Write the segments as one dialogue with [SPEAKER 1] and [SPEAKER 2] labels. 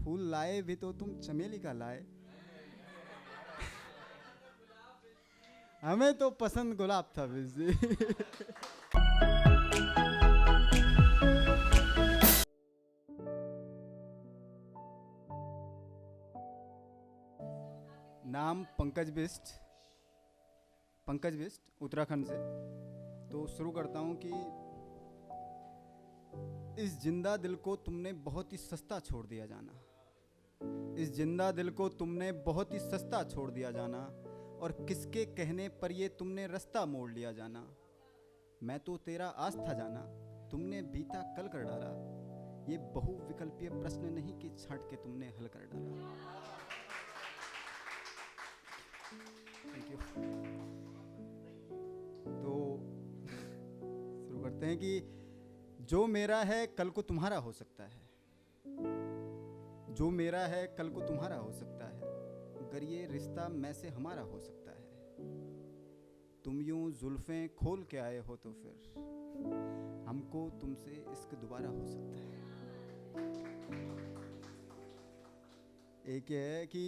[SPEAKER 1] फूल लाए भी तो तुम चमेली का लाए। हमें तो पसंद गुलाब था बिजी। नाम पंकज बिष्ट, पंकज बिष्ट उत्तराखंड से। तो शुरू करता हूँ कि इस जिंदा दिल को तुमने बहुत ही सस्ता छोड़ दिया जाना, इस जिंदा दिल को तुमने बहुत ही सस्ता छोड़ दिया जाना, और किसके कहने पर ये तुमने रास्ता मोड़ लिया जाना। मैं तो तेरा आस था जाना, तुमने बीता कल कर डाला, ये बहुविकल्पीय प्रश्न नहीं कि छांट के तुमने हल कर डाला। Thank you. तो शुरू करते हैं कि जो मेरा है कल को तुम्हारा हो सकता है, जो मेरा है कल को तुम्हारा हो सकता है, अगर ये रिश्ता मैं से हमारा हो सकता है। तुम यूं जुल्फें खोल के आए हो तो फिर हमको तुमसे इश्क दोबारा हो सकता है। एक ये है कि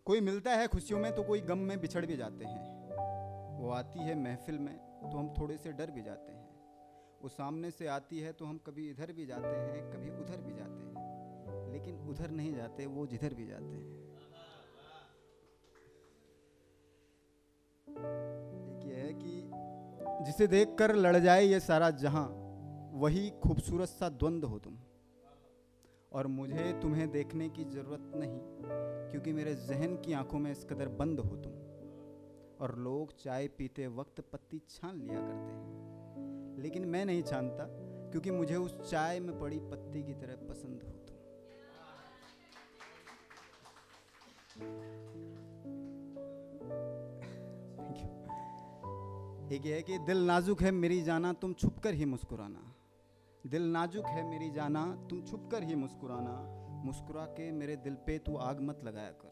[SPEAKER 1] कोई मिलता है खुशियों में तो कोई गम में बिछड़ भी जाते हैं। वो आती है महफिल में तो हम थोड़े से डर भी जाते हैं। वो सामने से आती है तो हम कभी इधर भी जाते हैं, कभी उधर भी जाते हैं, लेकिन उधर नहीं जाते, वो जिधर भी जाते हैं। एक ये है कि जिसे देखकर लड़ जाए ये सारा जहां, वही खूबसूरत सा द्वंद्व हो तुम, और मुझे तुम्हें देखने की जरूरत नहीं, क्योंकि मेरे जहन की आंखों में इस कदर बंद हो तुम। और लोग चाय पीते वक्त पत्ती छान लिया करते हैं, लेकिन मैं नहीं छानता, क्योंकि मुझे उस चाय में पड़ी पत्ती की तरह पसंद हो तुम। एक ये है कि दिल नाजुक है मेरी जाना तुम छुपकर ही मुस्कुराना, दिल नाजुक है मेरी जाना तुम छुपकर ही मुस्कुराना, मुस्कुरा के मेरे दिल पे तू आग मत लगाया कर।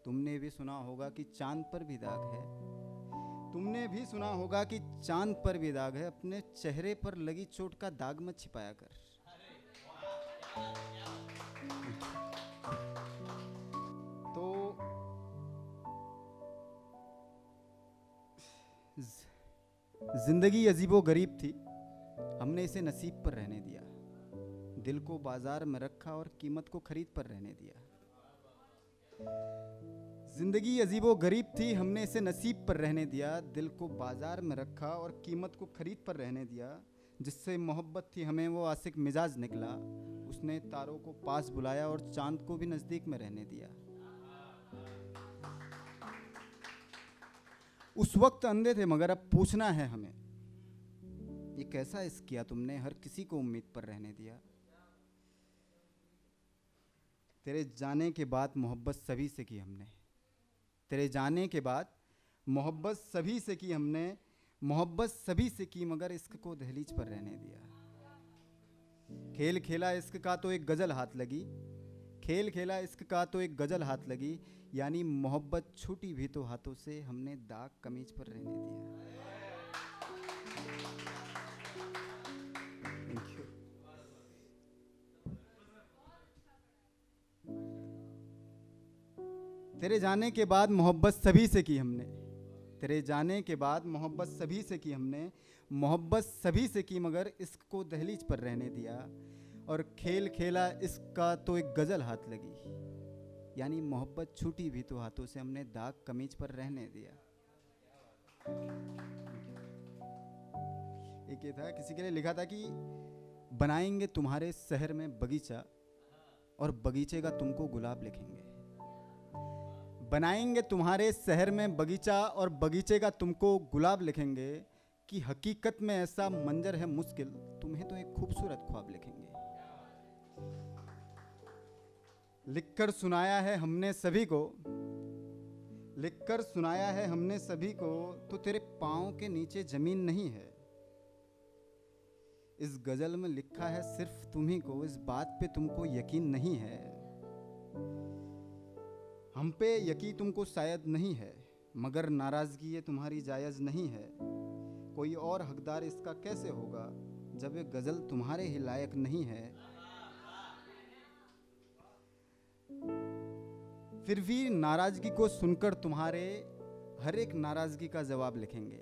[SPEAKER 1] तुमने भी सुना होगा कि चांद पर भी दाग है, तुमने भी सुना होगा कि चांद पर भी दाग है, अपने चेहरे पर लगी चोट का दाग मत छिपाया कर। तो जिंदगी अजीबो गरीब थी, हमने इसे नसीब पर रहने दिया, दिल को बाजार में रखा और कीमत को खरीद पर रहने दिया। जिंदगी अजीबो गरीब थी, हमने इसे नसीब पर रहने दिया, दिल को बाजार में रखा और कीमत को खरीद पर रहने दिया। जिससे मोहब्बत थी हमें वो आशिक मिजाज निकला, उसने तारों को पास बुलाया और चांद को भी नजदीक में रहने दिया। उस वक्त अंधे थे मगर अब पूछना है हमें, ये कैसा इश्क किया तुमने, हर किसी को उम्मीद पर रहने दिया। तेरे जाने के बाद मोहब्बत सभी से की हमने, तेरे जाने के बाद मोहब्बत सभी से की हमने, मोहब्बत सभी से की मगर इश्क को दहलीज पर रहने दिया। खेल खेला इश्क का तो एक गजल हाथ लगी, खेल खेला इश्क का तो एक गजल हाथ लगी, यानी मोहब्बत छूटी भी तो हाथों से हमने दाग कमीज पर रहने दिया। Thank you. तेरे जाने के बाद मोहब्बत सभी से की हमने, तेरे जाने के बाद मोहब्बत सभी से की हमने, मोहब्बत सभी से की मगर इश्क को दहलीज पर रहने दिया। और खेल खेला इश्क का तो एक गजल हाथ लगी, यानी मोहब्बत छूटी भी तो हाथों से हमने दाग कमीज पर रहने दिया। एक ये था, किसी के लिए लिखा था कि बनाएंगे तुम्हारे शहर में बगीचा और बगीचे का तुमको गुलाब लिखेंगे, बनाएंगे तुम्हारे शहर में बगीचा और बगीचे का तुमको गुलाब लिखेंगे, कि हकीकत में ऐसा मंजर है मुश्किल, तुम्हें तो एक खूबसूरत ख्वाब लिखेंगे। लिखकर सुनाया है हमने सभी को, लिखकर सुनाया है हमने सभी को, तो तेरे पाँव के नीचे जमीन नहीं है। इस गजल में लिखा है सिर्फ तुम्ही को, इस बात पे तुमको यकीन नहीं है। हम पे यकीन तुमको शायद नहीं है, मगर नाराजगी ये तुम्हारी जायज़ नहीं है। कोई और हकदार इसका कैसे होगा, जब ये गज़ल तुम्हारे ही लायक नहीं है। फिर भी नाराजगी को सुनकर तुम्हारे हर एक नाराजगी का जवाब लिखेंगे।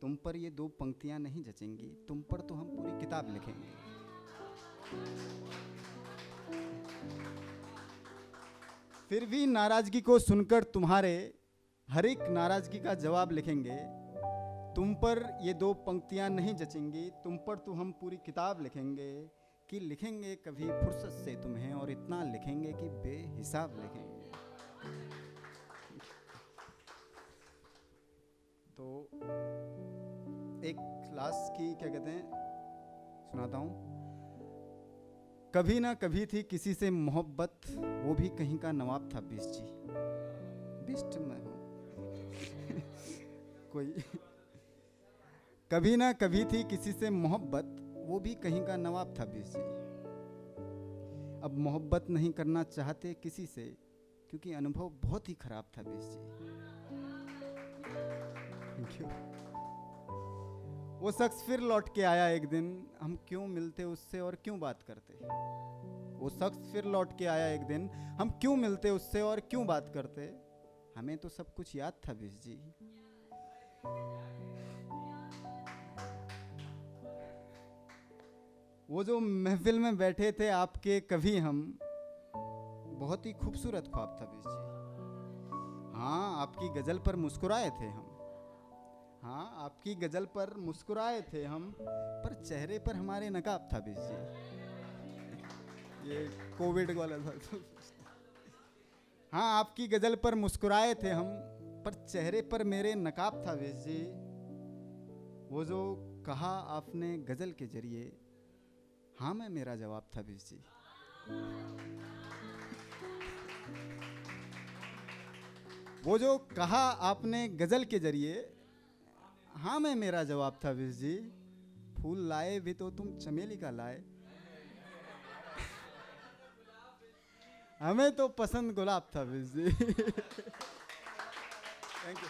[SPEAKER 1] तुम पर ये 2 पंक्तियां नहीं जचेंगी, तुम पर तो हम पूरी किताब लिखेंगे। फिर भी नाराजगी को सुनकर तुम्हारे हर एक नाराजगी का जवाब लिखेंगे। तुम पर ये 2 पंक्तियां नहीं जचेंगी, तुम पर तो हम पूरी किताब लिखेंगे। कि लिखेंगे कभी फुर्सत से तुम्हें, और इतना लिखेंगे कि बेहिसाब लिखेंगे। तो एक क्लास की क्या कहते हैं सुनाता हूँ। कभी ना कभी थी किसी से मोहब्बत, वो भी कहीं का नवाब था बिस्ट जी। बिस्ट में हूँ कोई। कभी ना कभी थी किसी से मोहब्बत, वो भी कहीं का नवाब था बिस्ट जी। अब मोहब्बत नहीं करना चाहते किसी से, क्योंकि अनुभव बहुत ही खराब था बिस्ट जी। Thank you. वो शख्स फिर लौट के आया एक दिन, हम क्यों मिलते उससे और क्यों बात करते। वो शख्स फिर लौट के आया एक दिन, हम क्यों मिलते उससे और क्यों बात करते। हमें तो सब कुछ याद था बिस्ट जी। वो जो महफिल में बैठे थे आपके कभी हम, बहुत ही खूबसूरत ख्वाब था बिस्ट जी। हाँ, आपकी गजल पर मुस्कुराए थे हम। हाँ, आपकी गजल पर मुस्कुराए थे हम, पर चेहरे पर हमारे नकाब था बिस्ट जी। ये कोविड वाला था। हाँ, आपकी गजल पर मुस्कुराए थे हम, पर चेहरे पर मेरे नकाब था बिस्ट जी। वो जो कहा आपने गजल के जरिए, हाँ मैं मेरा जवाब था बिस्ट जी। वो जो कहा आपने गजल के जरिए, हाँ मैं मेरा जवाब था बिस्ट जी। फूल लाए भी तो तुम चमेली का लाए, हमें तो पसंद गुलाब था बिस्ट जी। Thank you.